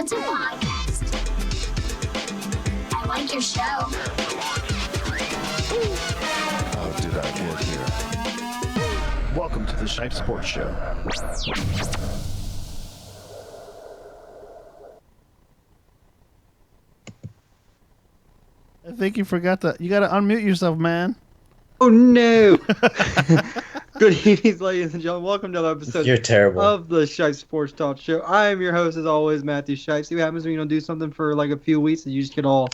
What's a podcast? I like your show. How did I get here? Welcome to the Shipe Sports Show. I think you forgot you gotta unmute yourself, man. Oh no! Good evening, ladies and gentlemen. Welcome to another episode You're terrible. of the Shipe Sports Talk Show. I am your host, as always, Matthew Shipe. See what happens when you don't do something for like a few weeks and you just get all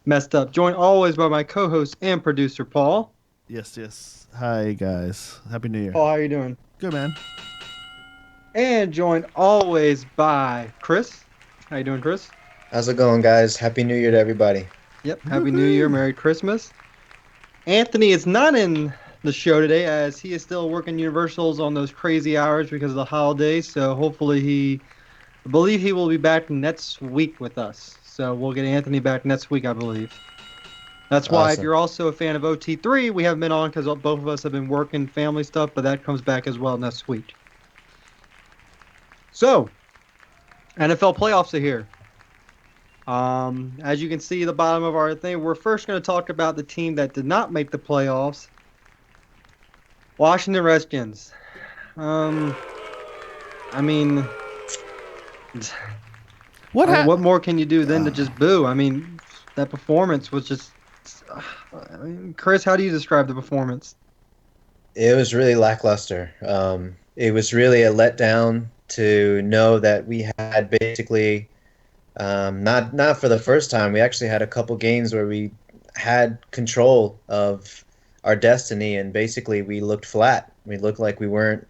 messed up. Joined always by my co-host and producer, Paul. Yes. Hi, guys. Happy New Year. Paul, how are you doing? Good, man. And joined always by Chris. How you doing, Chris? How's it going, guys? Happy New Year to everybody. Yep. Happy New Year. Merry Christmas. Anthony is not in the show today as he is still working Universals on those crazy hours because of the holidays. So hopefully I believe he will be back next week with us. So we'll get Anthony back next week, I believe. That's why if Awesome. you're also a fan of OT3, we haven't been on because both of us have been working family stuff, but that comes back as well next week. So, NFL playoffs are here. As you can see at the bottom of our thing, we're first going to talk about the team that did not make the playoffs. Washington Redskins. I mean, what more can you do than to just boo? I mean, that performance was just... Chris, how do you describe the performance? It was really lackluster. It was really a letdown to know that we had basically, not for the first time, we actually had a couple games where we had control of our destiny, and basically we looked flat. We looked like we weren't...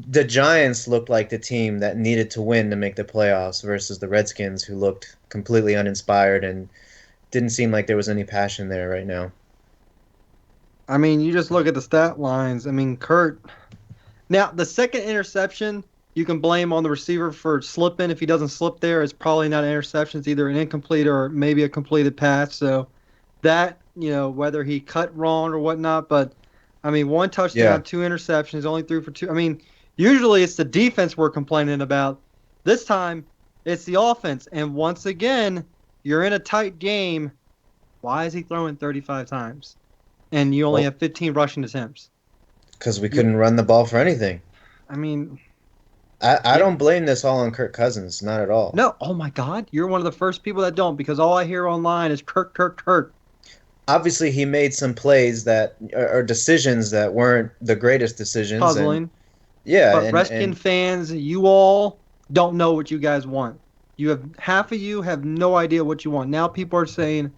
The Giants looked like the team that needed to win to make the playoffs versus the Redskins, who looked completely uninspired and didn't seem like there was any passion there right now. I mean, you just look at the stat lines. I mean, Kurt. Now, the second interception, you can blame on the receiver for slipping. If he doesn't slip there, it's probably not an interception. It's either an incomplete or maybe a completed pass. So that, whether he cut wrong or whatnot. But, I mean, one touchdown, Yeah. 2 interceptions, only 3 for 2. I mean, usually it's the defense we're complaining about. This time, it's the offense. And once again, you're in a tight game. Why is he throwing 35 times? And you only have 15 rushing attempts. Because we couldn't run the ball for anything. I mean... I don't blame this all on Kirk Cousins, not at all. No, oh my God, you're one of the first people that don't, because all I hear online is Kirk. Obviously, he made some plays that or decisions that weren't the greatest decisions. Puzzling. And, yeah, But Redskins fans, you all don't know what you guys want. Half of you have no idea what you want. Now people are saying,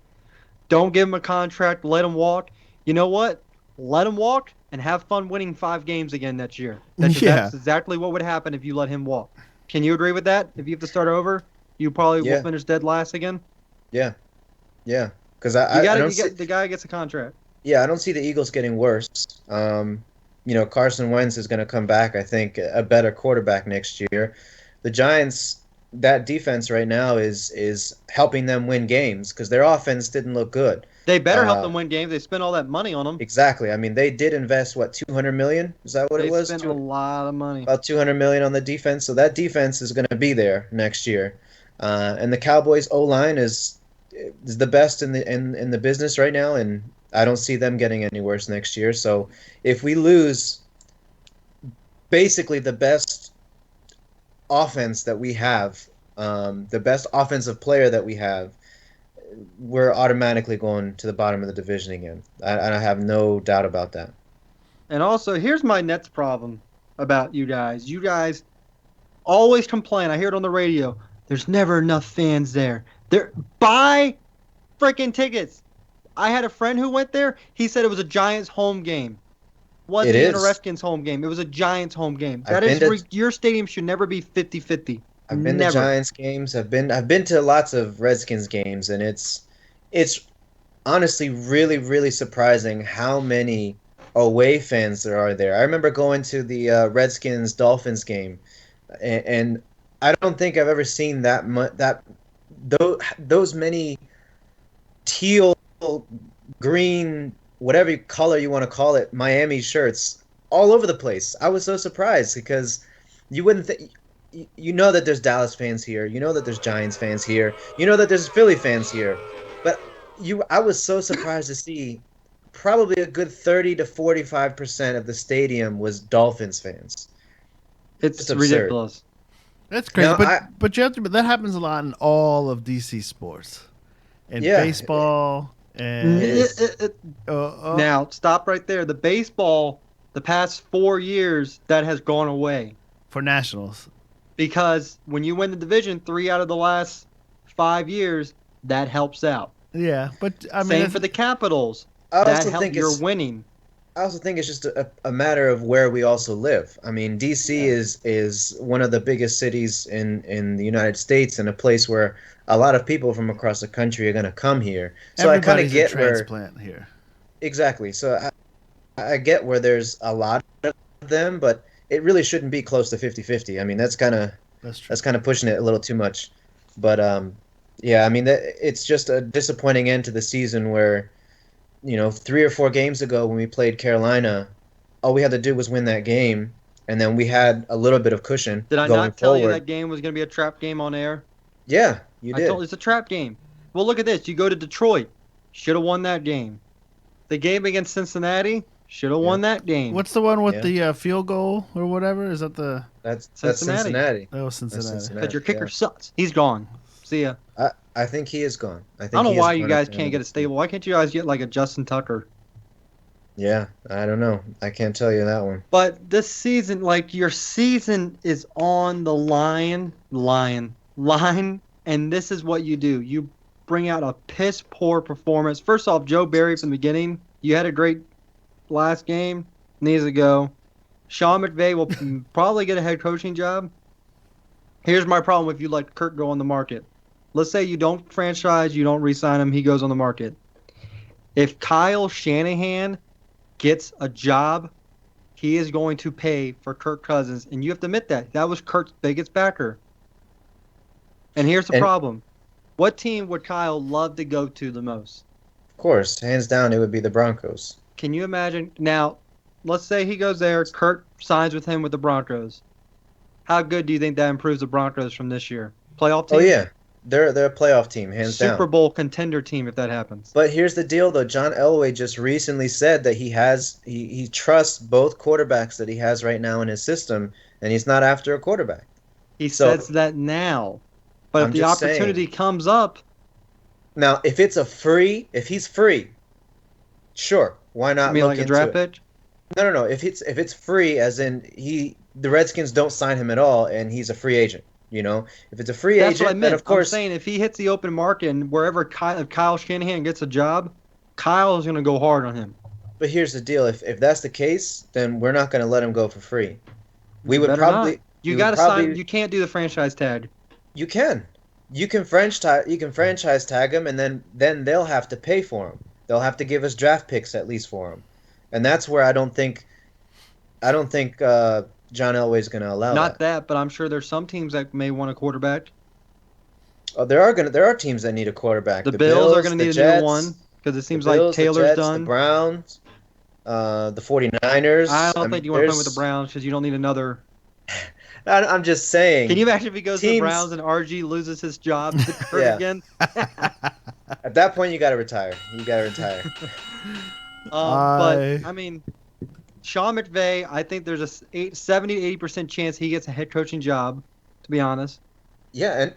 don't give him a contract, let him walk. You know what? Let him walk and have fun winning 5 games again next year. That's exactly what would happen if you let him walk. Can you agree with that? If you have to start over, you probably will finish dead last again? Yeah. Because the guy gets a contract. Yeah, I don't see the Eagles getting worse. Carson Wentz is going to come back, I think, a better quarterback next year. The Giants, that defense right now is helping them win games because their offense didn't look good. They better help them win games. They spent all that money on them. Exactly. I mean, they did invest, $200 million? Is that what it was? They spent a lot of money. About $200 million on the defense. So that defense is going to be there next year. And the Cowboys' O-line is the best in the business right now, and I don't see them getting any worse next year. So if we lose basically the best offense that we have, the best offensive player that we have, we're automatically going to the bottom of the division again. I have no doubt about that. And also, here's my next problem about you guys. You guys always complain. I hear it on the radio. There's never enough fans there. Buy freaking tickets. I had a friend who went there. He said it was a Giants home game. Wasn't even a Redskins home game. It was a Giants home game. Your stadium should never be 50-50. I've been to Giants games. I've been to lots of Redskins games, and it's honestly really, really surprising how many away fans there are there. I remember going to the Redskins Dolphins game, and I don't think I've ever seen those many teal, green, whatever color you want to call it, Miami shirts all over the place. I was so surprised because you wouldn't think. you know that there's Dallas fans here, you know that there's Giants fans here, you know that there's Philly fans here, but I was so surprised to see probably a good 30 to 45% of the stadium was Dolphins fans. It's absurd. ridiculous. That's crazy, No, but you have to. But that happens a lot in all of DC sports, in Yeah. baseball, and It is. Now, stop right there. The baseball, the past 4 years, that has gone away. for Nationals. Because when you win the division 3 out of the last 5 years, that helps out. Yeah, but I mean, Same for the Capitals. I That also helps. think You're it's winning. I also think it's just a matter of where we also live. I mean, DC is one of the biggest cities in the United States, and a place where a lot of people from across the country are going to come here. So I kind of everybody's a get where transplant here. exactly. So I get where there's a lot of them, but it really shouldn't be close to 50-50. I mean, That's true. that's kind of pushing it a little too much. But yeah, I mean, it's just a disappointing end to the season where, 3 or 4 games ago when we played Carolina, all we had to do was win that game, and then we had a little bit of cushion Did I going not tell you forward. that game was going to be a trap game on air? Yeah, you I did. told it's a trap game. Well, look at this. You go to Detroit. Should have won that game. The game against Cincinnati. Should have won that game. What's the one with Yeah. the field goal or whatever? Is that the? That's Cincinnati. Cincinnati. That was That's Cincinnati. Because your kicker yeah. sucks. He's gone. See ya. I think he is gone. I I don't know he is why you gone guys at the end can't of get the a stable. Why can't you guys get like a Justin Tucker? Yeah, I don't know. I can't tell you that one. But this season, like your season is on the line, and this is what you do. You bring out a piss poor performance. First off, Joe Barry from the beginning, you had a great last game. Needs to go. Sean McVay will probably get a head coaching job. Here's my problem if you let Kirk go on the market. Let's say you don't franchise, you don't re-sign him, he goes on the market. If Kyle Shanahan gets a job, he is going to pay for Kirk Cousins, and you have to admit that was Kirk's biggest backer. And here's the And- problem: what team would Kyle love to go to the most? Of course, hands down, it would be the Broncos. Can you imagine? Now, let's say he goes there, Kirk signs with him with the Broncos. How good do you think that improves the Broncos from this year? Playoff team? Oh yeah, they're a playoff team, hands down. Super Bowl contender team if that happens. But here's the deal, though. John Elway just recently said that he trusts both quarterbacks that he has right now in his system, and he's not after a quarterback. He So- says that now. But I'm if the just saying. opportunity comes up, Now, if he's free, sure, why not? I mean, look like a into draft it? pick, No. If it's free, as in the Redskins don't sign him at all, and he's a free agent. If it's a free that's agent, what I then meant. of course, I'm saying if he hits the open market and wherever if Kyle Shanahan gets a job, Kyle is going to go hard on him. But here's the deal: if that's the case, then we're not going to let him go for free. We would Better probably. not. You we got would to sign. probably- You can't do the franchise tag. You can. You can franchise tag him, and then they'll have to pay for him. They'll have to give us draft picks at least for him, and that's where I don't think John Elway's going to allow Not that, but I'm sure there's some teams that may want a quarterback. Oh, there are teams that need a quarterback. The Bills are going to the need a Jets, new one because it seems the like Bills, the Taylor's Jets, done. The Browns, the 49ers. I don't mean, think you want to play with the there's- Browns because you don't need another. I'm just saying. Can you imagine if he goes to the Teams- Browns and RG loses his job to Kurt Yeah. again? At that point, you got to retire. But I mean, Sean McVay, I think there's a 70 to 80% chance he gets a head coaching job. To be honest, Yeah,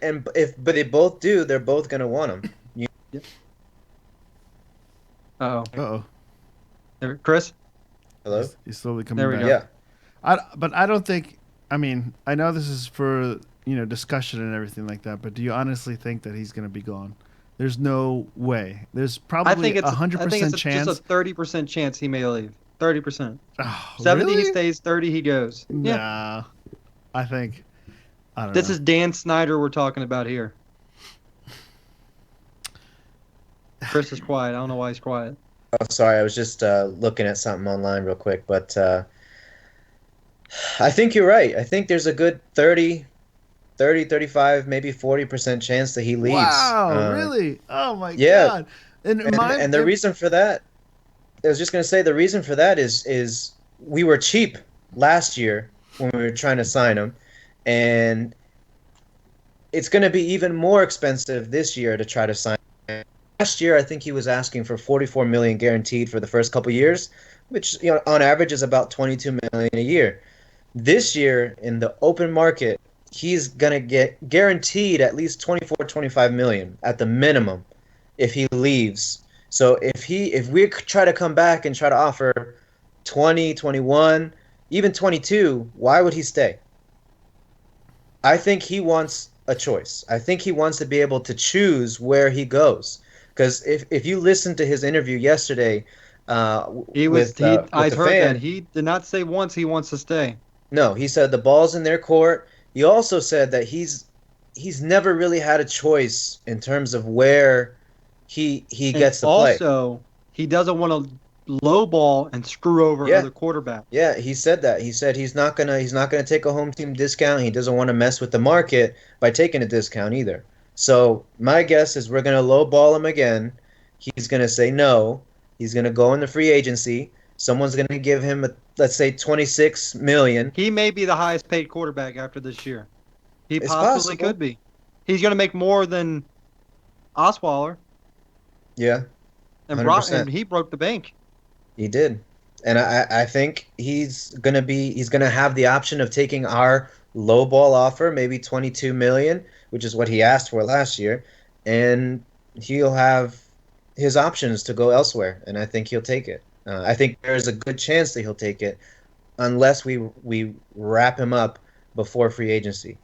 but they both do, they're both going to want him. uh-oh. Chris, Hello. He's slowly coming There we back. go. Yeah. But I don't think. I mean, I know this is for discussion and everything like that. But do you honestly think that he's going to be gone? There's no way. There's I probably think it's 100% chance. just a 30% chance he may leave. 30%. Oh, 70 really? he stays. 30 he goes. Yeah. Nah, I think. I don't This know. is Dan Snyder we're talking about here. Chris is quiet. I don't know why he's quiet. Oh, sorry, I was just looking at something online real quick, but I think you're right. I think there's a good 30, 35, maybe 40% chance that he leaves. Wow, really? Oh my yeah. god! And The reason for that, I was just going to say, the reason for that is we were cheap last year when we were trying to sign him, and it's going to be even more expensive this year to try to sign. Last year, I think he was asking for 44 million guaranteed for the first couple years, which on average is about 22 million a year. This year in the open market, he's going to get guaranteed at least 24, 25 million at the minimum if he leaves. So if we try to come back and try to offer 20, 21, even 22, why would he stay? I think he wants a choice. I think he wants to be able to choose where he goes. Because if you listen to his interview yesterday, I with heard the fan, that he did not say once he wants to stay. no, he said the ball's in their court. He also said that he's never really had a choice in terms of where he gets to play. Also, he doesn't want to lowball and screw over other quarterbacks. Yeah, he said that. He said he's not gonna take a home team discount. He doesn't want to mess with the market by taking a discount either. So my guess is we're gonna lowball him again. He's gonna say no. He's gonna go in the free agency. Someone's gonna give him let's say 26 million. He may be the highest paid quarterback after this year. He It's possibly possible. could be. He's going to make more than Osweiler. Yeah, And 100%. he broke the bank. he did. And I think he's gonna have the option of taking our lowball offer, maybe 22 million, which is what he asked for last year, and he'll have his options to go elsewhere, and I think he'll take it. I think there's a good chance that he'll take it, unless we wrap him up before free agency.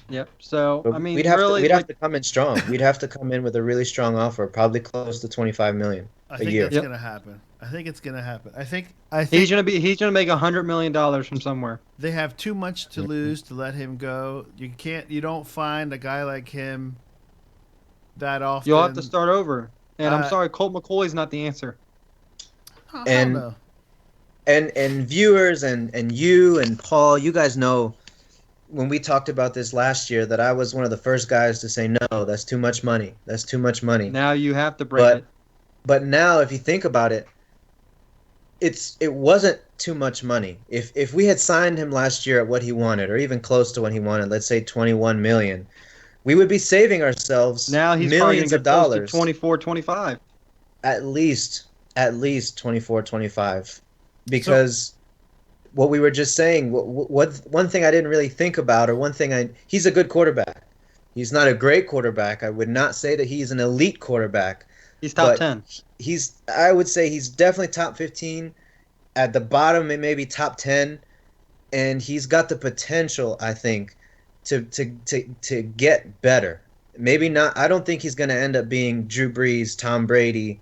Yep. So, But I mean, we'd have really, to come in strong. We'd have to come in with a really strong offer, probably close to 25 million I a think year. that's Yep. gonna happen. I think it's gonna happen. I think he's going to make $100 million from somewhere. they have too much to lose to let him go. You don't find a guy like him that often. You'll have to start over. And I'm Uh, sorry, Colt McCoy's not the answer. I and- don't know. And viewers and you and Paul, you guys know when we talked about this last year that I was one of the first guys to say no, that's too much money. That's too much money. Now you have to bring But- it. But now if you think about it, it wasn't too much money. If we had signed him last year at what he wanted, or even close to what he wanted, let's say 21 million, we would be saving ourselves Now he's probably going millions to of get close dollars. to 24, 25. At least 24, 25. Because what we were just saying, what one thing I didn't really think about, or he's a good quarterback. He's not a great quarterback. I would not say that he's an elite quarterback. He's top But 10. I would say he's definitely top 15. At the bottom, it may be top 10. And he's got the potential, I think, to get better. Maybe not. I don't think he's going to end up being Drew Brees, Tom Brady,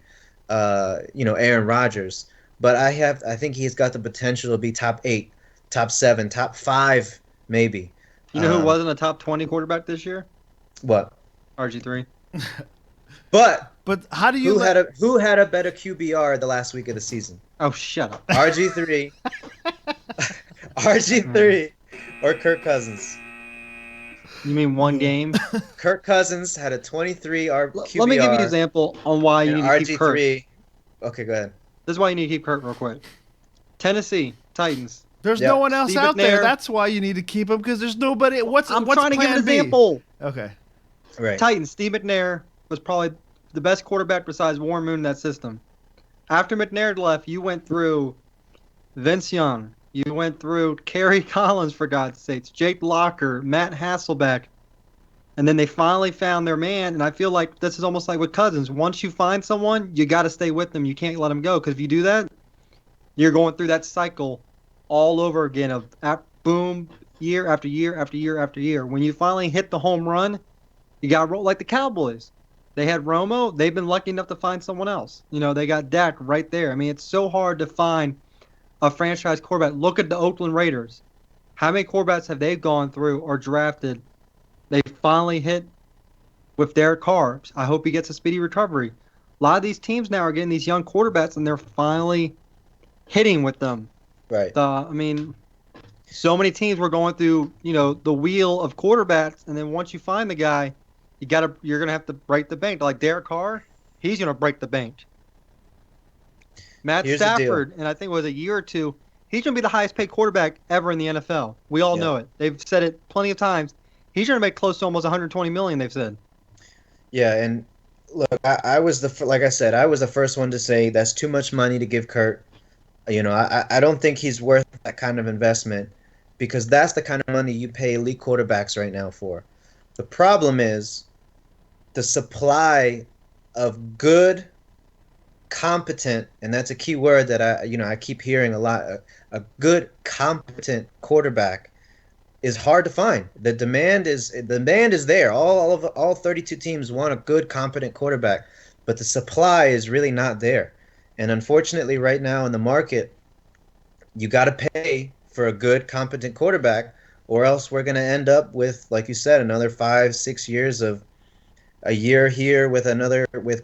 Aaron Rodgers. But I think he's got the potential to be top 8, top 7, top 5, maybe. You know who wasn't a top 20 quarterback this year? What? RG3. But But how do you who had a better QBR the last week of the season? Oh, shut up. RG3, RG3, or Kirk Cousins? You mean one game? Kirk Cousins had a 23 QBR. Let me give you an example on why you and need to keep Kirk. RG3. Okay, go ahead. This is why you need to keep Kirk real quick. Tennessee Titans. There's Yeah. no one else Steve out there. McNair. That's why you need to keep him, because there's nobody. What's I'm what's trying to give an plan B? example. Okay. Right. Titans. Steve McNair was probably the best quarterback besides Warren Moon in that system. After McNair left, you went through Vince Young. You went through Kerry Collins, for God's sakes, Jake Locker, Matt Hasselbeck. And then they finally found their man, and I feel like this is almost like with Cousins. Once you find someone, you got to stay with them. You can't let them go, because if you do that, you're going through that cycle all over again of boom, year after year after year after year. When you finally hit the home run, you got to roll like the Cowboys. They had Romo. They've been lucky enough to find someone else. They got Dak right there. I mean, it's so hard to find a franchise quarterback. Look at the Oakland Raiders. How many quarterbacks have they gone through or drafted? They finally hit with Derek Carr. I hope he gets a speedy recovery. A lot of these teams now are getting these young quarterbacks, and they're finally hitting with them. Right. So many teams were going through, the wheel of quarterbacks, and then once you find the guy, you're gonna have to break the bank. Like Derek Carr, he's gonna break the bank. Matt Here's the deal. Stafford, and I think it was a year or two, he's going to be the highest paid quarterback ever in the NFL. We all know it. They've said it plenty of times. He's going to make close to almost 120 million. They've said. Yeah, and look, I was like I said, I was the first one to say that's too much money to give Kurt. I don't think he's worth that kind of investment because that's the kind of money you pay elite quarterbacks right now for. The problem is the supply of good, competent, and that's a key word that I keep hearing a lot. A good, competent quarterback is hard to find. The demand is there. All 32 teams want a good, competent quarterback, but the supply is really not there. And unfortunately, right now in the market, you got to pay for a good, competent quarterback, or else we're going to end up with, like you said, another 5-6 years of a year here with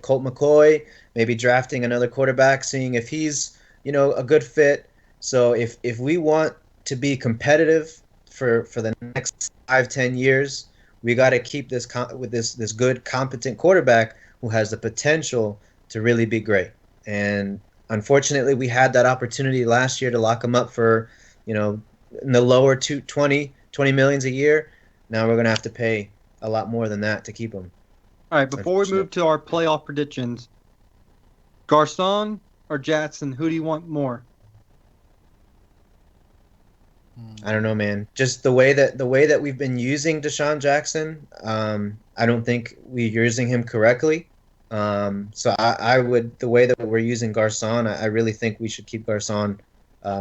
Colt McCoy, maybe drafting another quarterback, seeing if he's a good fit. So if we want to be competitive for the next 5-10 years, we got to keep this with this good, competent quarterback who has the potential to really be great. And unfortunately, we had that opportunity last year to lock him up for, in the lower 20 millions a year. Now we're going to have to pay a lot more than that to keep him. All right, before we move to our playoff predictions, Garcon or Jackson, who do you want more? I don't know, man. Just the way that we've been using Deshaun Jackson, I don't think we're using him correctly. So I would, the way that we're using Garcon, I really think we should keep Garcon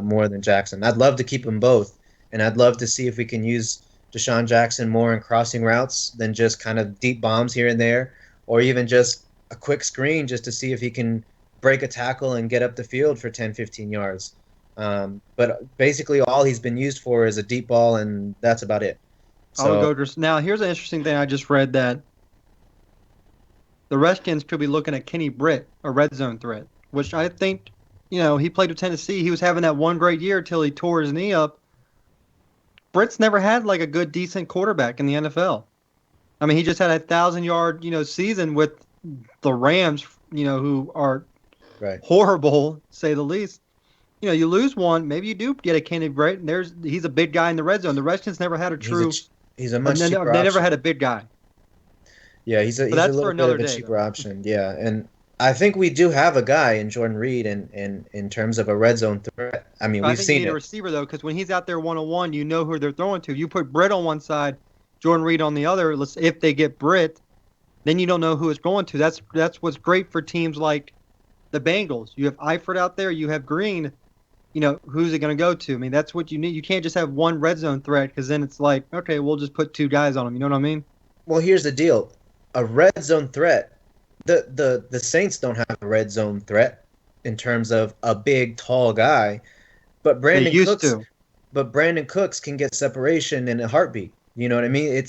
more than Jackson. I'd love to keep them both, and I'd love to see if we can use Deshaun Jackson more in crossing routes than just kind of deep bombs here and there, or even just a quick screen just to see if he can break a tackle and get up the field for 10, 15 yards. But basically all he's been used for is a deep ball, and that's about it. So, now, here's an interesting thing. I just read that the Redskins could be looking at Kenny Britt, a red zone threat, which I think, he played with Tennessee. He was having that one great year till he tore his knee up. Britt's never had like a good, decent quarterback in the NFL. I mean, he just had a 1,000-yard, season with the Rams, who are horrible, say the least. You lose one, maybe you do get a Kenny Britt, and he's a big guy in the red zone. The Redskins never had a true. He's a much cheaper option. They never had a big guy. Yeah, he's a little bit of a cheaper option. Yeah, and I think we do have a guy in Jordan Reed in terms of a red zone threat. I mean, we've seen it. You need a receiver, though, because when he's out there one-on-one, you know who they're throwing to. You put Britt on one side, Jordan Reed on the other. If they get Britt, then you don't know who it's going to. That's what's great for teams like the Bengals. You have Eifert out there. You have Green. Who's it going to go to? I mean, that's what you need. You can't just have one red zone threat because then it's like, okay, we'll just put two guys on them. You know what I mean? Well, here's the deal. A red zone threat, the Saints don't have a red zone threat in terms of a big, tall guy, but Brandon Cooks can get separation in a heartbeat. You know what I mean?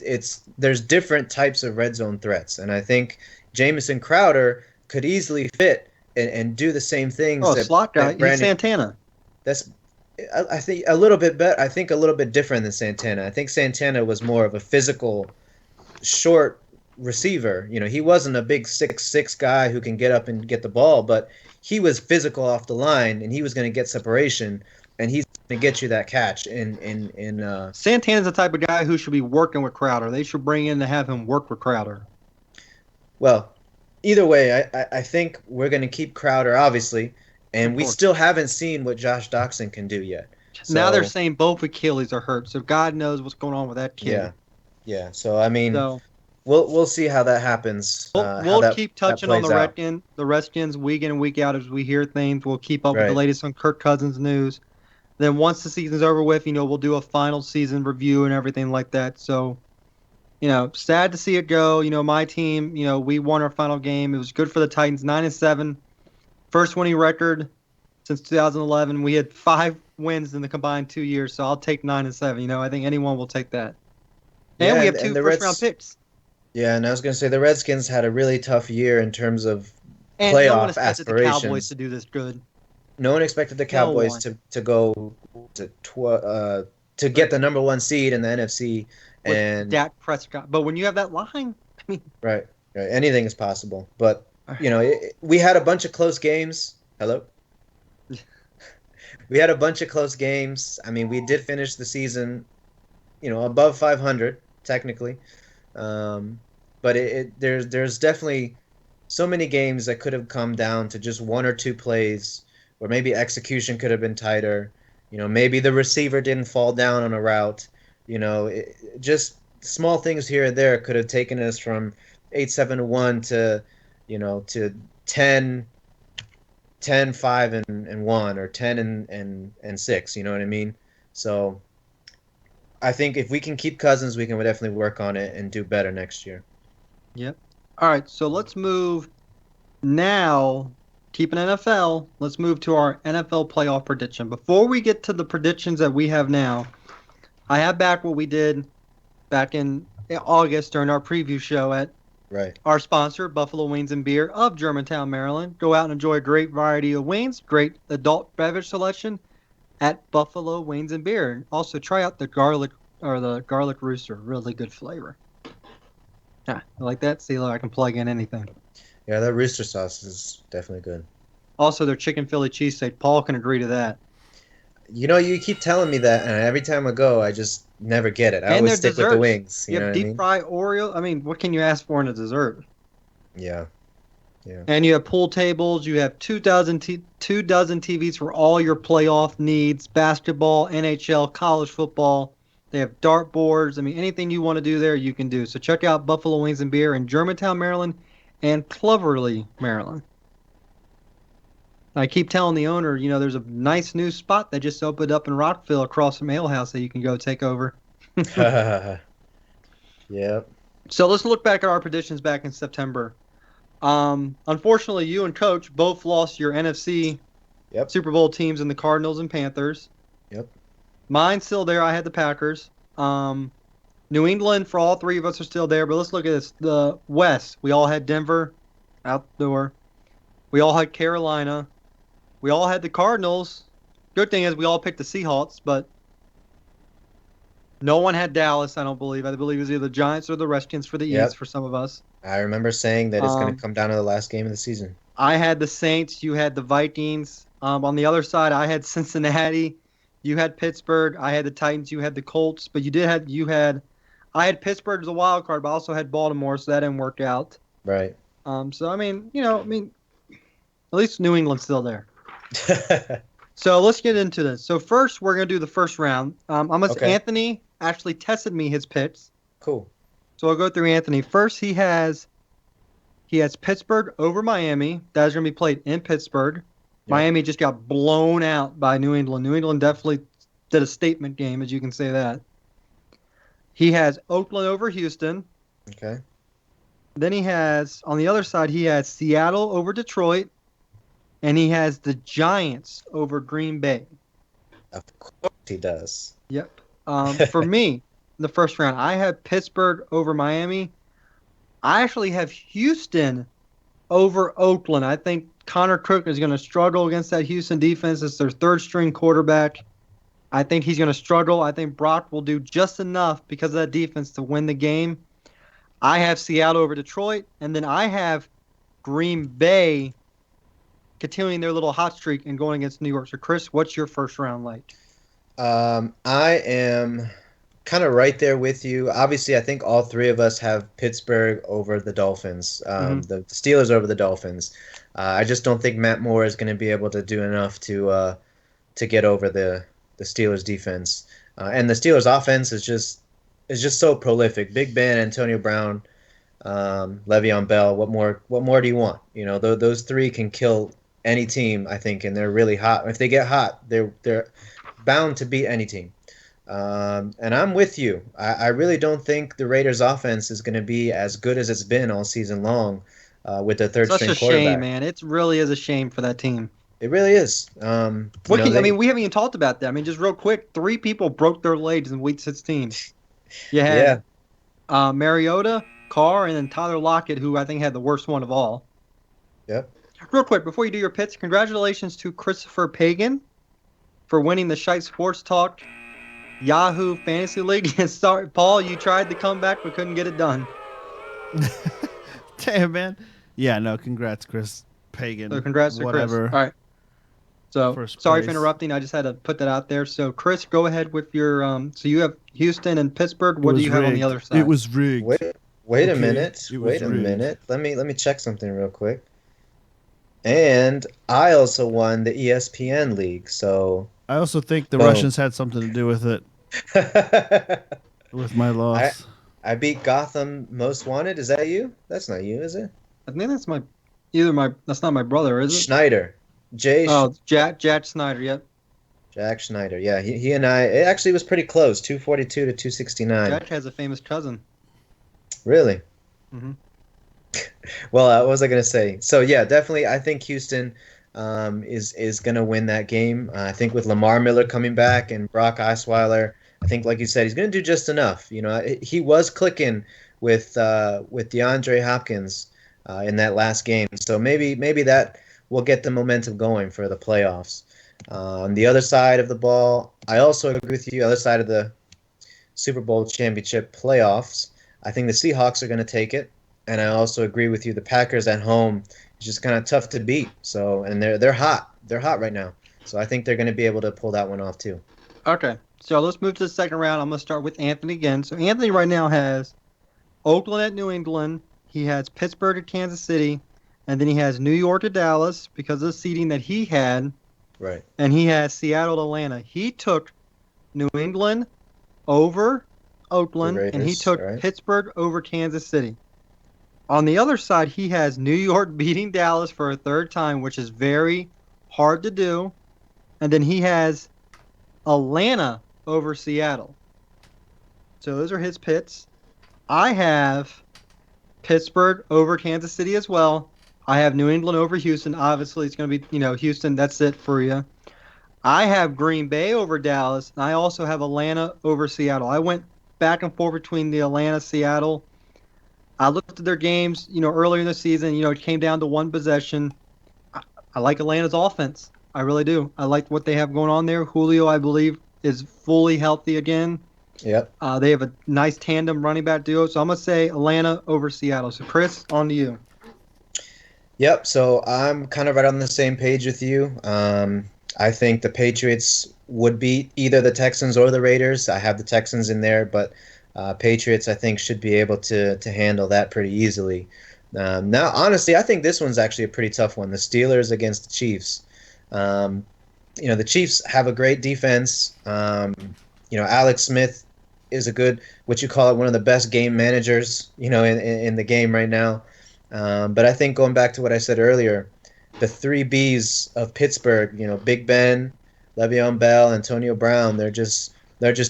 There's different types of red zone threats, and I think Jamison Crowder could easily fit and do the same things. Oh, slot guy. He's Santana. That's, I think, a little bit better. I think a little bit different than Santana. I think Santana was more of a physical, short receiver. He wasn't a big 6'6" guy who can get up and get the ball, but he was physical off the line, and he was going to get separation, and he's going to get you that catch. Santana's the type of guy who should be working with Crowder. They should bring in to have him work with Crowder. Well, either way, I think we're going to keep Crowder, obviously. And we still haven't seen what Josh Doxson can do yet. So, now they're saying both Achilles are hurt, so God knows what's going on with that kid. Yeah. So I mean, we'll see how that happens. We'll keep touching on the Redskins week in and week out as we hear things. We'll keep up with the latest on Kirk Cousins news. Then once the season's over with, we'll do a final season review and everything like that. So, sad to see it go. My team, we won our final game. It was good for the Titans, 9-7. First winning record since 2011. We had 5 wins in the combined 2 years, so I'll take 9-7. I think anyone will take that. And we have 2 first-round picks. Yeah, and I was going to say the Redskins had a really tough year in terms of playoff aspirations. The Cowboys to do this good. No one expected the Cowboys to go to get the number 1 seed in the NFC. With Dak Prescott. But when you have that line, right, anything is possible. But we had a bunch of close games. Hello? We had a bunch of close games. I mean, we did finish the season, above 500 technically. But there's definitely so many games that could have come down to just one or two plays, or maybe execution could have been tighter. Maybe the receiver didn't fall down on a route. Just small things here and there could have taken us from 8-7-1 to, to 10-5-1 or 10-6. You know what I mean? So I think if we can keep Cousins, we can definitely work on it and do better next year. Yep. All right, so let's move now. Keeping NFL, let's move to our NFL playoff prediction. Before we get to the predictions that we have now, I have back what we did back in August during our preview show at our sponsor, Buffalo Wings and Beer of Germantown, Maryland. Go out and enjoy a great variety of wings, great adult beverage selection at Buffalo Wings and Beer. Also, try out the garlic rooster. Really good flavor. Yeah, I like that. See, I can plug in anything. Yeah, that rooster sauce is definitely good. Also, their chicken Philly cheesesteak. Paul can agree to that. You keep telling me that, and every time I go, I just never get it. I always stick with the wings. You have deep fried Oreo. I mean, what can you ask for in a dessert? Yeah. And you have pool tables. You have 2 dozen TVs for all your playoff needs: basketball, NHL, college football. They have dart boards. I mean, anything you want to do there, you can do. So check out Buffalo Wings and Beer in Germantown, Maryland, and Cloverly, Maryland. I keep telling the owner, there's a nice new spot that just opened up in Rockville across from Ale House that you can go take over. Yep. So let's look back at our predictions back in September. Unfortunately, you and Coach both lost your NFC Super Bowl teams in the Cardinals and Panthers. Yep. Mine's still there. I had the Packers. New England, for all three of us, are still there. But let's look at this. The West, we all had Denver outdoor. We all had Carolina. We all had the Cardinals. Good thing is we all picked the Seahawks, but no one had Dallas, I don't believe. I believe it was either the Giants or the Redskins for the East for some of us. I remember saying that it's going to come down to the last game of the season. I had the Saints. You had the Vikings. On the other side, I had Cincinnati. You had Pittsburgh. I had the Titans. You had the Colts. But I had Pittsburgh as a wild card, but I also had Baltimore, so that didn't work out. Right. So, at least New England's still there. So let's get into this. So first, we're going to do the first round. Anthony actually tested me his picks. Cool. So I'll go through Anthony. First, he has Pittsburgh over Miami. That is going to be played in Pittsburgh. Yep. Miami just got blown out by New England. New England definitely did a statement game, as you can say that. He has Oakland over Houston. Okay. Then on the other side, he has Seattle over Detroit. And he has the Giants over Green Bay. Of course he does. Yep. For me, in the first round, I have Pittsburgh over Miami. I actually have Houston over Oakland. I think Connor Cook is going to struggle against that Houston defense. It's their third-string quarterback. I think he's going to struggle. I think Brock will do just enough because of that defense to win the game. I have Seattle over Detroit. And then I have Green Bay continuing their little hot streak and going against New York. So, Chris, what's your first round like? I am kind of right there with you. Obviously, I think all three of us have Pittsburgh over the Dolphins, the Steelers over the Dolphins. I just don't think Matt Moore is going to be able to do enough to get over the Steelers defense. And the Steelers offense is just so prolific. Big Ben, Antonio Brown, Le'Veon Bell. What more do you want? Those three can kill any team, I think, and they're really hot. If they get hot, they're bound to beat any team. And I'm with you. I really don't think the Raiders' offense is going to be as good as it's been all season long with the third-string quarterback. Such a shame, man. It really is a shame for that team. It really is. We haven't even talked about that. Just real quick, 3 people broke their legs in Week 16. You had Mariota, Carr, and then Tyler Lockett, who I think had the worst one of all. Yep. Real quick, before you do your picks, congratulations to Christopher Pagan for winning the Shite Sports Talk Yahoo Fantasy League. Sorry, Paul, you tried to come back but couldn't get it done. Damn, man. Yeah, no, congrats, Chris Pagan. So congrats to Chris. All right. So First sorry for place. interrupting. I just had to put that out there. So Chris, go ahead with your. So you have Houston and Pittsburgh. It What do was you have on the rigged. other side? It was rigged. Wait a Okay, minute. it was Wait a rigged. minute. Let me check something real quick. And I also won the ESPN league, so I also think the Boom. Russians had something to do with it, with my I loss. I beat Gotham Most Wanted. Is that you? That's not you, is it? I think that's my. That's not my brother, is it? Schneider. Oh, Jack Snyder. Yep. Jack Schneider. Yeah, he and I. It actually was pretty close. 242 to 269. Jack has a famous cousin. Really? hmm Well, what was I gonna say? So yeah, definitely. I think Houston is gonna win that game. I think with Lamar Miller coming back and Brock Osweiler, I think like you said, he's gonna do just enough. He was clicking with DeAndre Hopkins in that last game. So maybe that will get the momentum going for the playoffs. On the other side of the ball, I also agree with you. Other side of the Super Bowl championship playoffs, I think the Seahawks are going to take it, and I also agree with you. The Packers at home is just kind of tough to beat. So, and they're hot. They're hot right now. So I think they're going to be able to pull that one off too. Okay. So let's move to the second round. I'm going to start with Anthony again. So Anthony right now has Oakland at New England. He has Pittsburgh at Kansas City, and then he has New York at Dallas because of the seeding that he had. Right. And he has Seattle at Atlanta. He took New England over Oakland, and he Raiders, took right. Pittsburgh over Kansas City. On the other side, he has New York beating Dallas for a third time, which is very hard to do. And then he has Atlanta over Seattle. So those are his pits. I have Pittsburgh over Kansas City as well. I have New England over Houston. Obviously, it's going to be, Houston. That's it for you. I have Green Bay over Dallas, and I also have Atlanta over Seattle. I went back and forth between the Atlanta, Seattle. I looked at their games, earlier in the season. It came down to one possession. I like Atlanta's offense. I really do. I like what they have going on there. Julio, I believe, is fully healthy again. Yep. They have a nice tandem running back duo. So I'm going to say Atlanta over Seattle. So, Chris, on to you. Yep. So I'm kind of right on the same page with you. I think the Patriots would beat either the Texans or the Raiders. I have the Texans in there, but Patriots, I think, should be able to handle that pretty easily. Now, honestly, I think this one's actually a pretty tough one. The Steelers against the Chiefs. The Chiefs have a great defense. Alex Smith is a good, what you call it, one of the best game managers, in the game right now. But I think going back to what I said earlier, the three Bs of Pittsburgh, Big Ben, Le'Veon Bell, Antonio Brown, they're just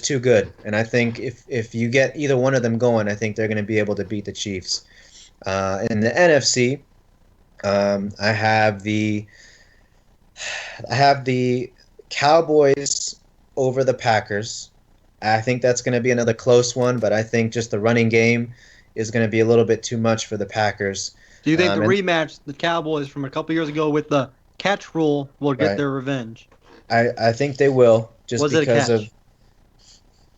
too good. And I think if you get either one of them going, I think they're going to be able to beat the Chiefs. In the NFC, I have the Cowboys over the Packers. I think that's going to be another close one, but I think just the running game is going to be a little bit too much for the Packers. Do you think the rematch, the Cowboys from a couple years ago with the catch rule, will get their revenge? I think they will, just Was because it a catch?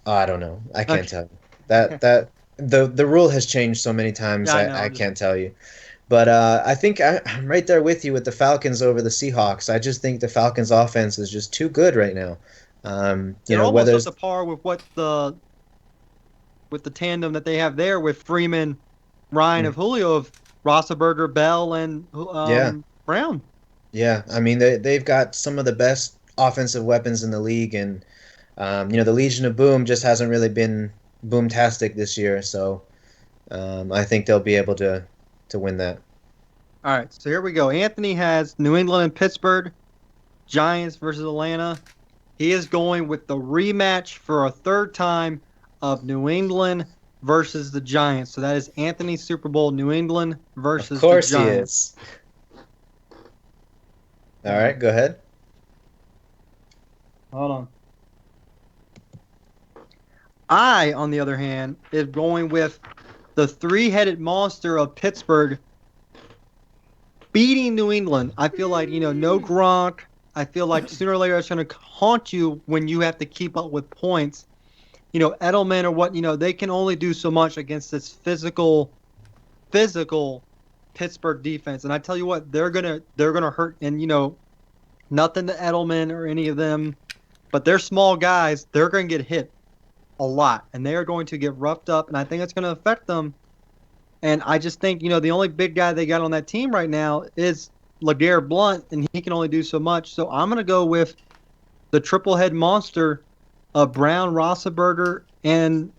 I don't know. I can't tell you. That the rule has changed so many times. Yeah, I know, I can't tell you. But I think I'm right there with you with the Falcons over the Seahawks. I just think the Falcons' offense is just too good right now. They're almost whether up to par with what the tandem that they have there with Freeman, Ryan of Julio, of Roethlisberger, Bell, and Brown. Yeah, I mean they've got some of the best offensive weapons in the league, and the Legion of Boom just hasn't really been boomtastic this year. So I think they'll be able to win that. All right, so here we go. Anthony has New England and Pittsburgh, Giants versus Atlanta. He is going with the rematch for a third time of New England versus the Giants. So that is Anthony's Super Bowl, New England versus the Giants. Of course he is. All right, go ahead. Hold on. I, on the other hand, is going with the three-headed monster of Pittsburgh beating New England. I feel like, no Gronk. I feel like sooner or later it's going to haunt you when you have to keep up with points. Edelman or what, they can only do so much against this physical Pittsburgh defense. And I tell you what, they're gonna hurt. And Nothing to Edelman or any of them, but they're small guys. They're going to get hit a lot, and they are going to get roughed up, and I think it's going to affect them. And I just think, the only big guy they got on that team right now is LeGarrette Blount, and he can only do so much. So I'm going to go with the triple head monster of Brown, Roethlisberger, and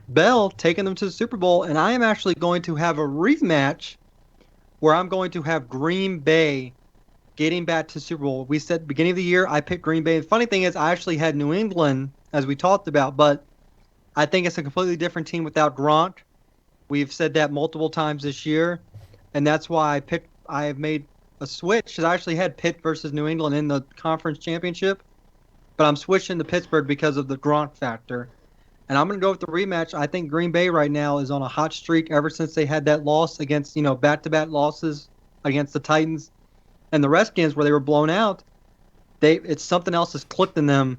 Bell taking them to the Super Bowl. And I am actually going to have a rematch where I'm going to have Green Bay getting back to Super Bowl. We said beginning of the year, I picked Green Bay. The funny thing is, I actually had New England, as we talked about, but I think it's a completely different team without Gronk. We've said that multiple times this year, and that's why I have made a switch, because I actually had Pitt versus New England in the conference championship, but I'm switching to Pittsburgh because of the Gronk factor. And I'm going to go with the rematch. I think Green Bay right now is on a hot streak ever since they had that loss against, back-to-back losses against the Titans and the Redskins where they were blown out. It's something else that's clicked in them.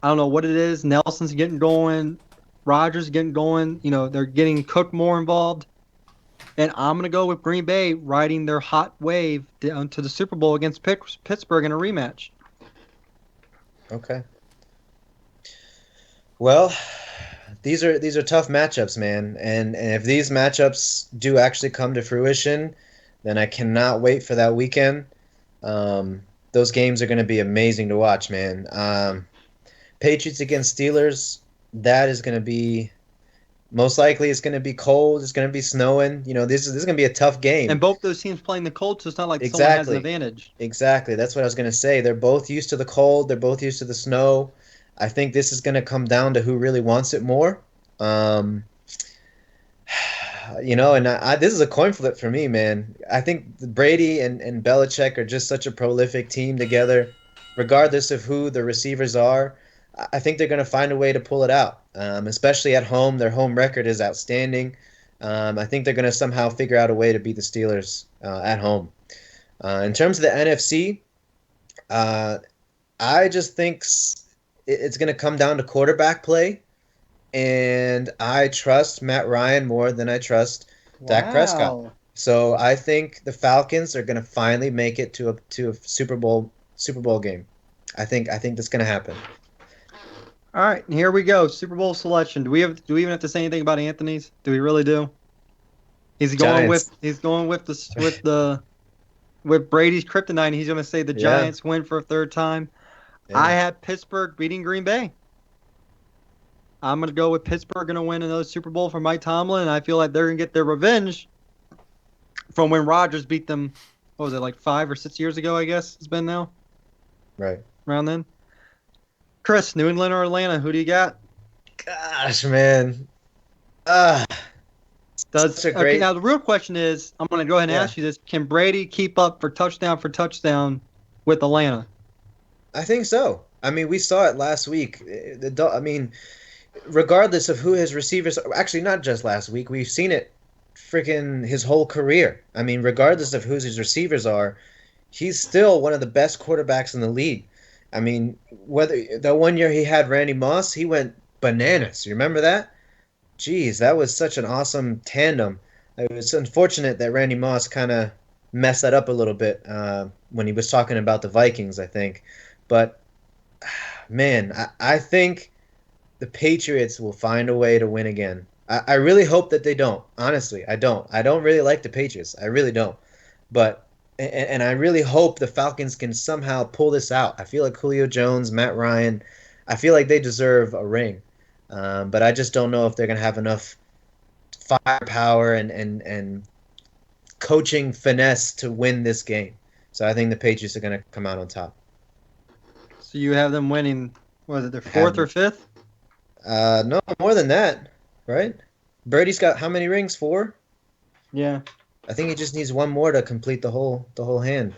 I don't know what it is. Nelson's getting going. Rodgers getting going. They're getting Cook more involved. And I'm going to go with Green Bay riding their hot wave down to the Super Bowl against Pittsburgh in a rematch. Okay. Well, these are tough matchups, man. And if these matchups do actually come to fruition, then I cannot wait for that weekend. Those games are going to be amazing to watch, man. Patriots against Steelers, that is going to be most likely. It's going to be cold. It's going to be snowing. This is going to be a tough game. And both those teams playing the cold, so it's not like someone has an advantage. Exactly. That's what I was going to say. They're both used to the cold. They're both used to the snow. I think this is going to come down to who really wants it more. And this is a coin flip for me, man. I think Brady and Belichick are just such a prolific team together. Regardless of who the receivers are, I think they're going to find a way to pull it out, especially at home. Their home record is outstanding. I think they're going to somehow figure out a way to beat the Steelers at home. In terms of the NFC, I just think it's going to come down to quarterback play. And I trust Matt Ryan more than I trust Dak Prescott. So I think the Falcons are going to finally make it to a Super Bowl game. I think that's going to happen. All right, here we go. Super Bowl selection. Do we even have to say anything about Anthony's? Do we really do? He's going Giants. with Brady's kryptonite. He's going to say the Giants win for a third time. Yeah. I had Pittsburgh beating Green Bay. I'm going to go with Pittsburgh going to win another Super Bowl for Mike Tomlin, and I feel like they're going to get their revenge from when Rodgers beat them, what was it, like 5 or 6 years ago, I guess it's been now? Right. Around then. Chris, New England or Atlanta, who do you got? Gosh, man. Now, the real question is, I'm going to go ahead and ask you this. Can Brady keep up for touchdown with Atlanta? I think so. I mean, we saw it last week. Regardless of who his receivers are, actually not just last week, we've seen it freaking his whole career. I mean, regardless of who his receivers are, he's still one of the best quarterbacks in the league. I mean, whether the one year he had Randy Moss, he went bananas. You remember that? Jeez, that was such an awesome tandem. It was unfortunate that Randy Moss kind of messed that up a little bit when he was talking about the Vikings, I think. But, man, I think the Patriots will find a way to win again. I really hope that they don't. Honestly, I don't. I don't really like the Patriots. I really don't. But and I really hope the Falcons can somehow pull this out. I feel like Julio Jones, Matt Ryan, I feel like they deserve a ring. But I just don't know if they're going to have enough firepower and coaching finesse to win this game. So I think the Patriots are going to come out on top. So you have them winning, what is it, their fourth or fifth? No, more than that, right? Brady's got how many rings? 4? Yeah. I think he just needs one more to complete the whole hand.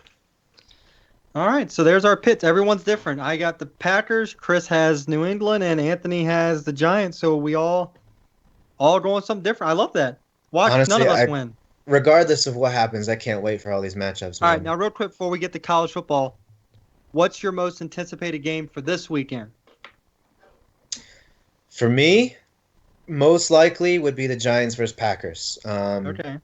All right, so there's our picks. Everyone's different. I got the Packers, Chris has New England, and Anthony has the Giants. So we all going something different. I love that. Watch Honestly, none of us win. Regardless of what happens, I can't wait for all these matchups. All right, now real quick before we get to college football, what's your most anticipated game for this weekend? For me, most likely would be the Giants versus Packers. Okay.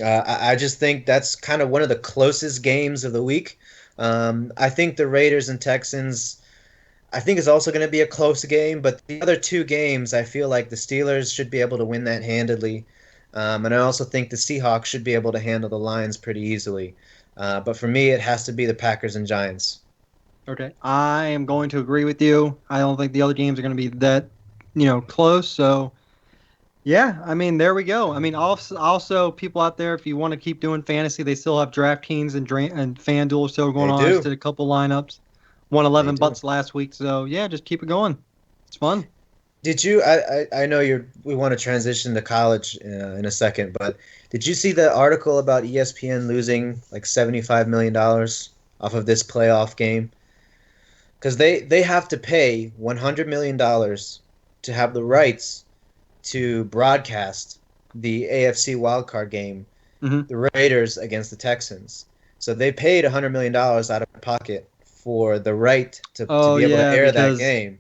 I just think that's kind of one of the closest games of the week. I think the Raiders and Texans, I think it's also going to be a close game, but the other two games, I feel like the Steelers should be able to win that handedly. And I also think the Seahawks should be able to handle the Lions pretty easily. But for me, it has to be the Packers and Giants. Okay, I am going to agree with you. I don't think the other games are going to be that, close. So, yeah, I mean, there we go. I mean, also people out there, if you want to keep doing fantasy, they still have DraftKings and FanDuel still going They on. I just do. did a couple lineups, won 11 They do. bucks last week. So, yeah, just keep it going. It's fun. Did you? I know we want to transition to college in a second, but did you see the article about ESPN losing like $75 million off of this playoff game? Because they have to pay $100 million to have the rights to broadcast the AFC wildcard game, Mhm. the Raiders against the Texans. So they paid $100 million out of pocket for the right to Oh, be able to yeah, air that because game.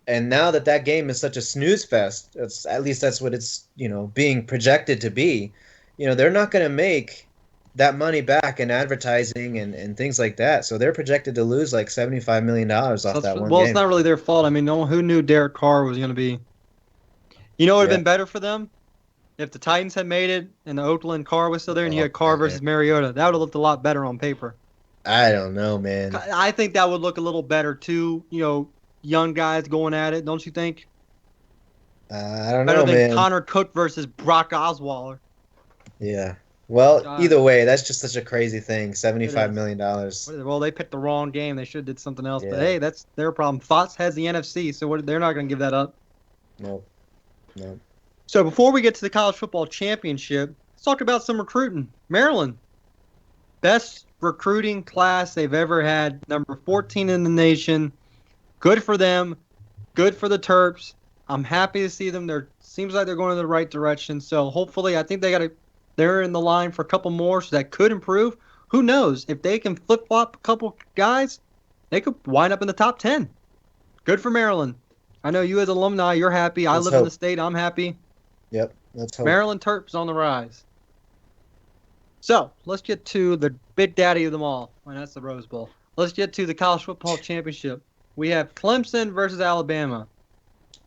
And now that game is such a snooze fest, at least that's what it's being projected to be. They're not going to make that money back in advertising and things like that. So they're projected to lose like $75 million off that one well, it's game. not really their fault. I mean, no one who knew Derek Carr was going to be. What would have Yeah. been better for them? If the Titans had made it and the Oakland Carr was still there and you Oh, had Carr man. versus Mariota, that would have looked a lot better on paper. I don't know, man. I think that would look a little better too. Young guys going at it, don't you think? I don't Better know, than man. Connor Cook versus Brock Osweiler. Yeah. Well, God. either way, that's just such a crazy thing. It $75 is. million. Well, they picked the wrong game. They should have did something else. But Yeah. hey, that's their problem. Fox has the NFC, so they're not going to give that up. Nope. Nope. So before we get to the college football championship, let's talk about some recruiting. Maryland, best recruiting class they've ever had, number 14 in the nation. Good for them. Good for the Terps. I'm happy to see them. Seems like they're going in the right direction. So hopefully, I think they're in the line for a couple more, so that could improve. Who knows? If they can flip flop a couple guys, they could wind up in the top 10. Good for Maryland. I know you as alumni, you're happy. I Let's live in hope. the state. I'm happy. Yep. Let's hope. Maryland Terps on the rise. So let's get to the big daddy of them all. Well, that's the Rose Bowl. Let's get to the college football championship. We have Clemson versus Alabama.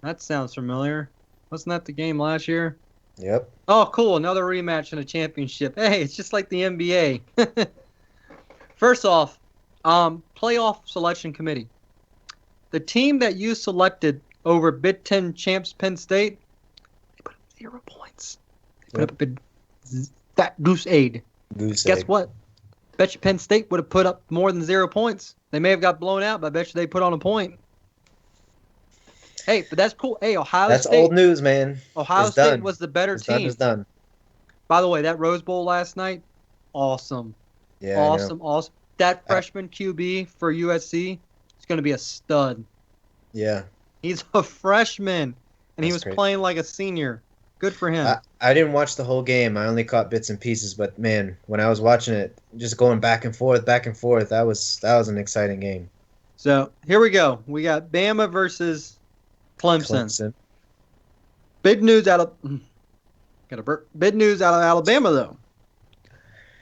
That sounds familiar. Wasn't that the game last year? Yep. Oh, cool. Another rematch in a championship. Hey, it's just like the NBA. First off, playoff selection committee. The team that you selected over Big Ten champs Penn State, they put up 0 points. They put up a big fat goose egg. Goose Guess egg. what? Bet you Penn State would have put up more than 0 points. They may have got blown out, but I bet you they put on a point. Hey, but that's cool. Hey, Ohio That's State. old news, man. Ohio It's State done. was the better It's done. team. It's done. By the way, that Rose Bowl last night, awesome. Yeah. I know. Awesome. That freshman QB for USC is going to be a stud. Yeah. He's a freshman, and he That's was great. playing like a senior. Good for him. I didn't watch the whole game. I only caught bits and pieces. But man, when I was watching it, just going back and forth, that was an exciting game. So here we go. We got Bama versus Clemson. Clemson. Big news out of big news out of Alabama though.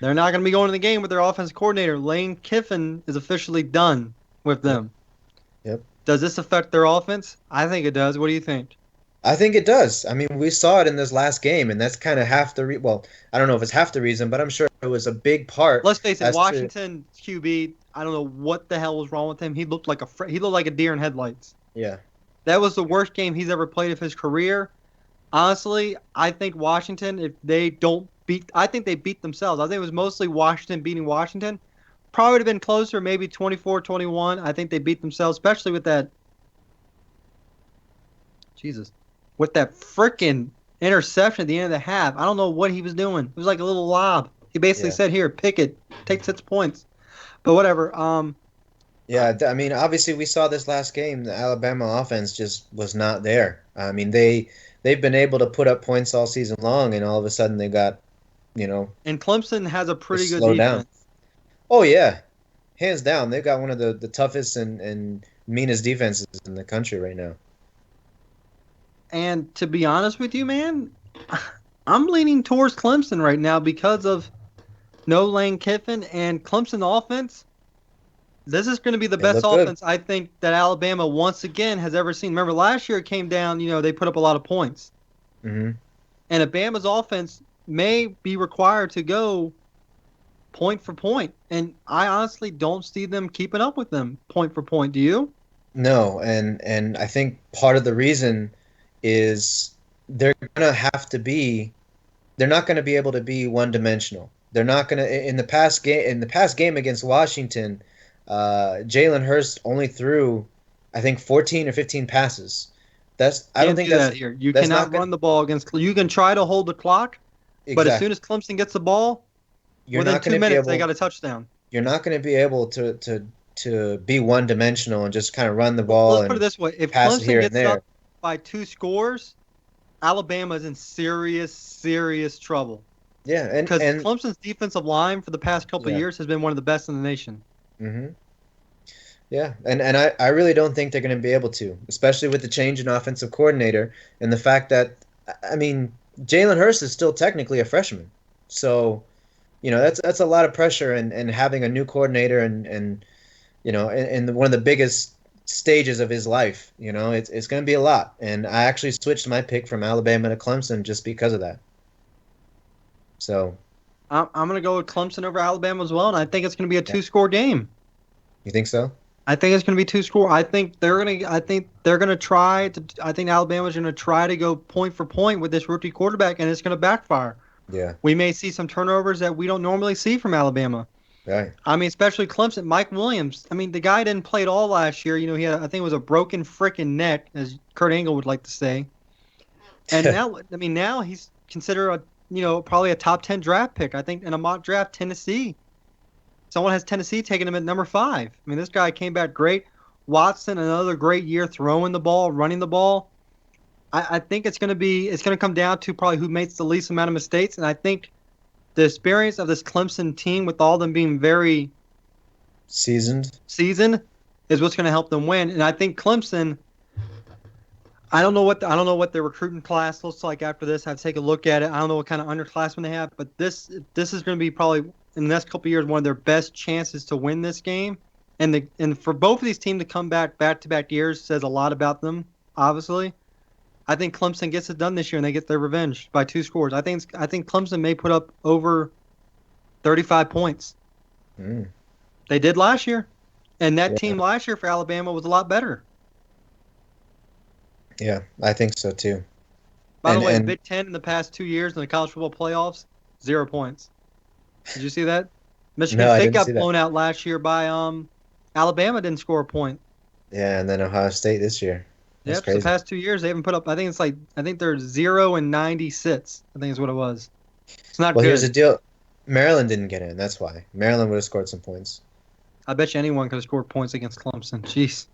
They're not going to be going to the game with their offensive coordinator. Lane Kiffin is officially done with them. Yep. Does this affect their offense? I think it does. What do you think? I think it does. I mean, we saw it in this last game, and that's kind of half the well, I don't know if it's half the reason, but I'm sure it was a big part. Let's face it, as to- Washington QB. I don't know what the hell was wrong with him. He looked like a deer in headlights. Yeah. That was the worst game he's ever played of his career. Honestly, I think Washington, if they don't beat, I think they beat themselves. I think it was mostly Washington beating Washington. Probably would have been closer, maybe 24-21. I think they beat themselves, especially with that. Jesus. With that freaking interception at the end of the half. I don't know what he was doing. It was like a little lob. He basically Yeah. said, here, pick it. Take 6 points. But whatever. Yeah, I mean, obviously we saw this last game. The Alabama offense just was not there. I mean, they've been able to put up points all season long, and all of a sudden they got, And Clemson has a pretty Just good slow defense. down. Oh yeah, hands down, they've got one of the toughest and meanest defenses in the country right now. And to be honest with you, man, I'm leaning towards Clemson right now because of no Lane Kiffin and Clemson offense. This is going to be the They best look good. offense I think that Alabama once again has ever seen. Remember last year it came down, they put up a lot of points. Hmm. And Alabama's offense may be required to go point for point. And I honestly don't see them keeping up with them point for point. Do you? No, and I think part of the reason is they're gonna have to be. They're not gonna be able to be one dimensional. They're not gonna in the past game against Washington, Jalen Hurst only threw, I think, 14 or 15 passes. I don't Can't think do that here. You that's cannot not run the ball against. You can try to hold the clock, but as soon exactly. as Clemson gets the ball, You're within not 2 gonna be minutes they able. got a touchdown. You're not gonna be able to be one dimensional and just kind of run the Well, ball let's put it and this way: if pass it Clemson here and gets up there. by 2 scores, Alabama is in serious, serious trouble. Yeah, Because and Clemson's defensive line for the past couple of yeah. years has been one of the best in the nation. Hmm. Yeah, and I really don't think they're going to be able to, especially with the change in offensive coordinator and the fact that, I mean, Jalen Hurst is still technically a freshman. So, that's a lot of pressure and having a new coordinator and in one of the biggest stages of his life, it's going to be a lot. And I actually switched my pick from Alabama to Clemson just because of that. So, I'm going to go with Clemson over Alabama as well, and I think it's going to be a yeah. 2-score game. You think so? I think it's going to be 2-score. I think they're going to try to. I think Alabama's going to try to go point for point with this rookie quarterback, and it's going to backfire. Yeah, We may see some turnovers that we don't normally see from Alabama. right. I mean, especially Clemson. Mike Williams. I mean, the guy didn't play at all last year. He had, I think it was a broken freaking neck, as Kurt Angle would like to say. And now he's considered probably a top 10 draft pick. I think in a mock draft, Tennessee. Someone has Tennessee taking him at number 5. I mean, this guy came back great. Watson, another great year throwing the ball, running the ball. I think it's going to come down to probably who makes the least amount of mistakes. And I think the experience of this Clemson team, with all them being very Seasoned. seasoned, is what's going to help them win. And I think Clemson. I don't know what their recruiting class looks like after this. I have to take a look at it. I don't know what kind of underclassmen they have, but this is going to be probably in the next couple of years one of their best chances to win this game. And for both of these teams to come back-to-back years says a lot about them. Obviously, I think Clemson gets it done this year and they get their revenge by 2 scores. I think Clemson may put up over 35 points. Mm. They did last year, and that Yeah. team last year for Alabama was a lot better. Yeah, I think so too. By the And- way, and- Big Ten in the past 2 years in the college football playoffs, 0 points. Did you see that? Michigan No, I State didn't got see that. blown out last year by Alabama. Didn't score a point. Yeah, and then Ohio State this year. That's Yep, crazy. the past 2 years they haven't put up. I think they're 0-96. I think is what it was. It's not Well, good. here's the deal. Maryland didn't get in. That's why. Maryland would have scored some points. I bet you anyone could have scored points against Clemson. Jeez.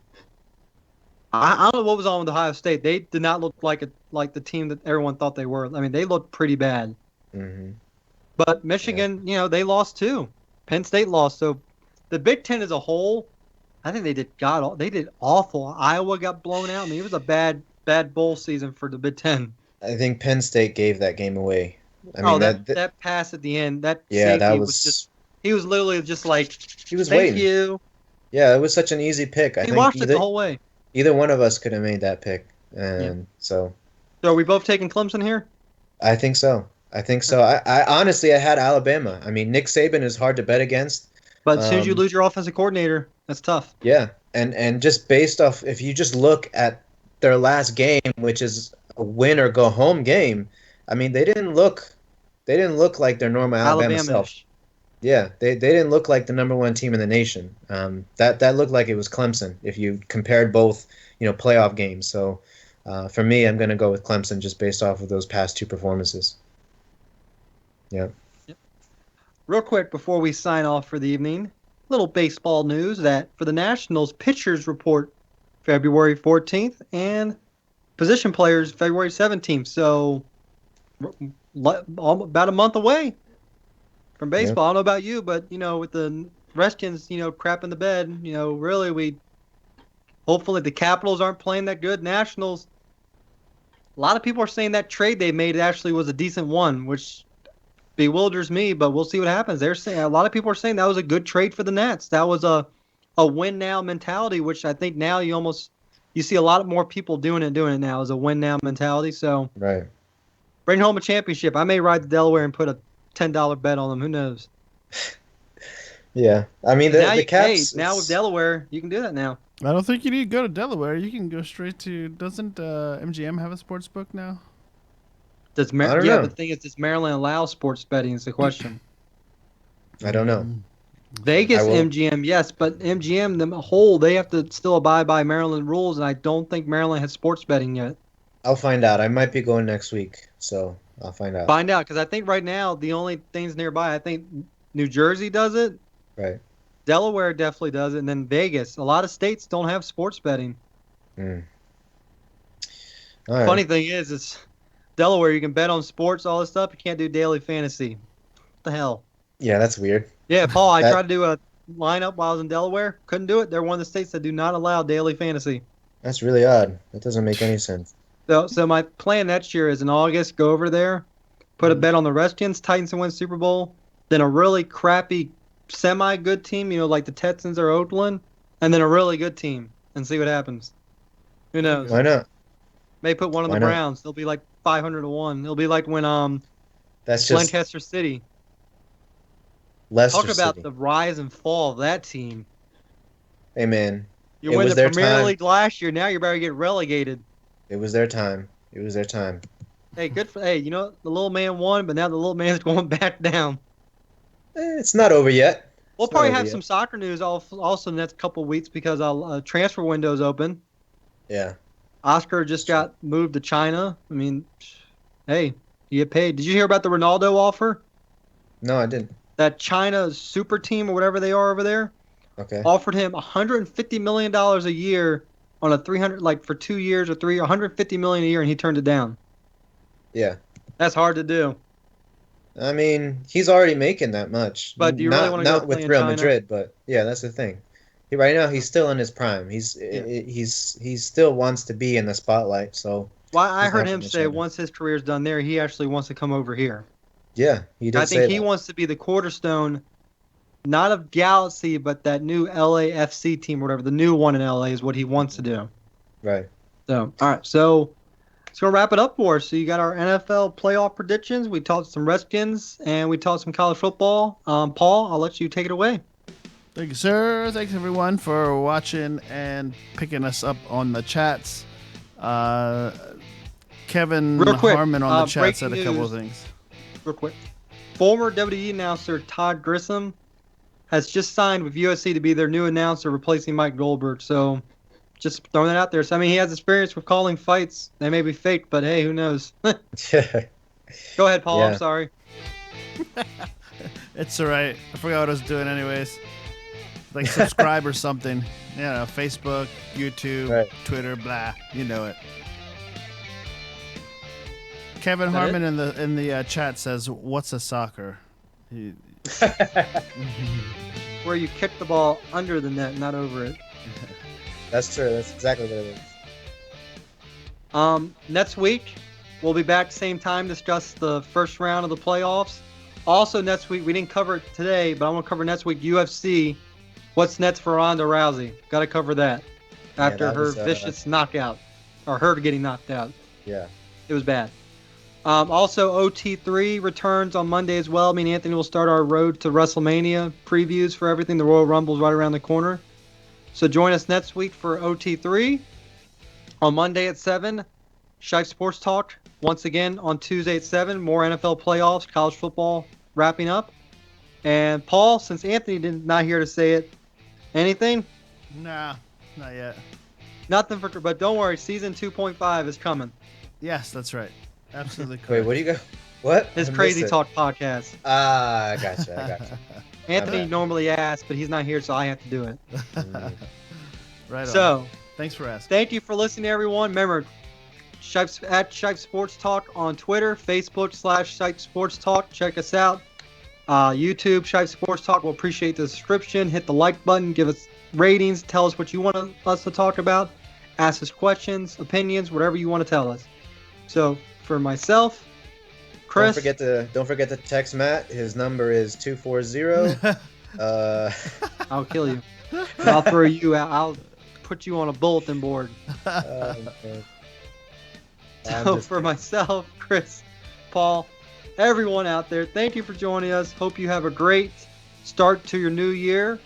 I don't know what was on with Ohio State. They did not look like the team that everyone thought they were. I mean, they looked pretty bad. Hmm. But Michigan, they lost too. Penn State lost. So the Big Ten as a whole, I think they did awful. Iowa got blown out. I mean, it was a bad bowl season for the Big Ten. I think Penn State gave that game away. I mean, that pass at the end, that yeah, safety that was just, he was literally just like, he was thank waiting. you. Yeah, it was such an easy pick. I He think watched it the whole way. either one of us could have made that pick, and so So are we both taking Clemson here? I think so. I honestly, I had Alabama. I mean, Nick Saban is hard to bet against. But as soon as you Um, lose your offensive coordinator, that's tough. Yeah, and just based off, if you just look at their last game, which is a win or go home game, I mean, they didn't look like their normal Alabama self. Alabama-ish. Yeah, they didn't look like the number 1 team in the nation. That looked like it was Clemson if you compared both, playoff games. So for me, I'm going to go with Clemson just based off of those past 2 performances. Yeah. Real quick before we sign off for the evening, little baseball news that for the Nationals, pitchers report February 14th and position players February 17th. So about a month away from baseball. I don't know about you, but with the Redskins, crap in the bed, really hopefully the Capitals aren't playing that good. Nationals, a lot of people are saying that trade they made actually was a decent one, which bewilders me, but we'll see what happens. A lot of people are saying that was a good trade for the Nats. That was a a win now mentality, which I think now you see a lot more people doing it now as a win now mentality. So Right. bring home a championship. I may ride to Delaware and put a $10 bet on them. Who knows? Yeah. I mean, Now the Caps. now with Delaware, you can do that now. I don't think you need to go to Delaware. You can go straight to. Doesn't MGM have a sports book now? Does I don't yeah, know. but the thing is, does Maryland allow sports betting? Is the question. I don't know. Vegas I will- MGM, yes, but MGM, the whole, they have to still abide by Maryland rules, and I don't think Maryland has sports betting yet. I'll find out. I might be going next week, so I'll find out. Find out, because I think right now the only things nearby, I think New Jersey does it, Right. Delaware definitely does it, and then Vegas. A lot of states don't have sports betting. Mm. All right. Funny thing is, it's Delaware. You can bet on sports, all this stuff. You can't do daily fantasy. What the hell? Yeah, that's weird. Yeah, Paul, I That- tried to do a lineup while I was in Delaware. Couldn't do it. They're one of the states that do not allow daily fantasy. That's really odd. That doesn't make any sense. So my plan next year is in August, go over there, put a bet on the Redskins, Titans to win Super Bowl, then a really crappy, semi-good team, like the Texans or Oakland, and then a really good team, and see what happens. Who knows? Why not? May put one of Why the not? Browns. They'll be like 500-1. It'll be like when That's just Lancaster City. Leicester Talk about City. the rise and fall of that team. Hey, man. You It win was the their Premier time. League last year. Now you're about to get relegated. It was their time. It was their time. Hey, good for the little man won, but now the little man's going back down. It's not over yet. We'll It's probably not over have yet. some soccer news also in the next couple of weeks because transfer window's open. Yeah. Oscar just got moved to China. I mean, hey, you get paid. Did you hear about the Ronaldo offer? No, I didn't. That China super team or whatever they are over there Okay. offered him $150 million a year on a 300 for 2 years or three, $150 million a year, and he turned it down. Yeah. That's hard to do. I mean, he's already making that much. But do you really wanna go not play with in Real China? Madrid? But yeah, that's the thing. Right now, he's still in his prime. He still wants to be in the spotlight. So Well, I He's heard not him from say China. once his career's done there, he actually wants to come over here. yeah, he did I say think he that. wants to be the cornerstone, not of Galaxy, but that new LAFC team, or whatever. The new one in LA is what he wants to do. Right. So, all right. So, let's go wrap it up for us. So, you got our NFL playoff predictions. We talked some Redskins, and we talked some college football. Paul, I'll let you take it away. Thank you, sir. Thanks, everyone, for watching and picking us up on the chats. Kevin Real quick, Harmon on the chat breaking said a couple of news. things. Real quick. Former WWE announcer Todd Grissom has just signed with UFC to be their new announcer, replacing Mike Goldberg. So, just throwing that out there. So, I mean, he has experience with calling fights. They may be fake, but hey, who knows? Go ahead, Paul. I'm Yeah. sorry. It's all right. I forgot what I was doing anyways. Like subscribe or something. Facebook, YouTube, Right. Twitter, blah. You know it. Kevin Is that Harmon in the chat says, "What's a soccer?" Where you kick the ball under the net, not over it. That's true. That's exactly what it is. Next week, we'll be back same time, discuss the first round of the playoffs. Also, next week, we didn't cover it today, but I want to cover next week UFC. What's next for Ronda Rousey? Got to cover that after that her was, vicious knockout, or her getting knocked out. Yeah. It was bad. Also, OT3 returns on Monday as well. Me and Anthony will start our road to WrestleMania previews for everything. The Royal Rumble's right around the corner. So join us next week for OT3. On Monday at 7, Shife Sports Talk. Once again, on Tuesday at 7, more NFL playoffs, college football wrapping up. And Paul, since Anthony did not here to say it, anything? Nah, not yet. Nothing but don't worry, season 2.5 is coming. Yes, that's right. Absolutely correct. Wait, what do you go? What? His I missed Crazy it. Talk podcast. Ah, I gotcha. I gotcha. Anthony bad. normally asks, but he's not here, so I have to do it. Right on. So, Thanks for asking. thank you for listening, everyone. Remember, at Shife Sports Talk on Twitter, Facebook/Shife Sports Talk. Check us out. YouTube, Shife Sports Talk. We'll appreciate the subscription. Hit the like button. Give us ratings. Tell us what you want us to talk about. Ask us questions, opinions, whatever you want to tell us. So, for myself, Chris. Don't forget to text Matt. His number is 240. I'll kill you. I'll throw you out. I'll put you on a bulletin board. Man. So for myself, Chris, Paul, everyone out there, thank you for joining us. Hope you have a great start to your new year,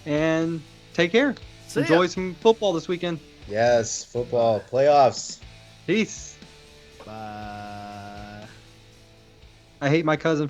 and take care. Enjoy some football this weekend. Yes, football playoffs. Peace. Bye. I hate my cousin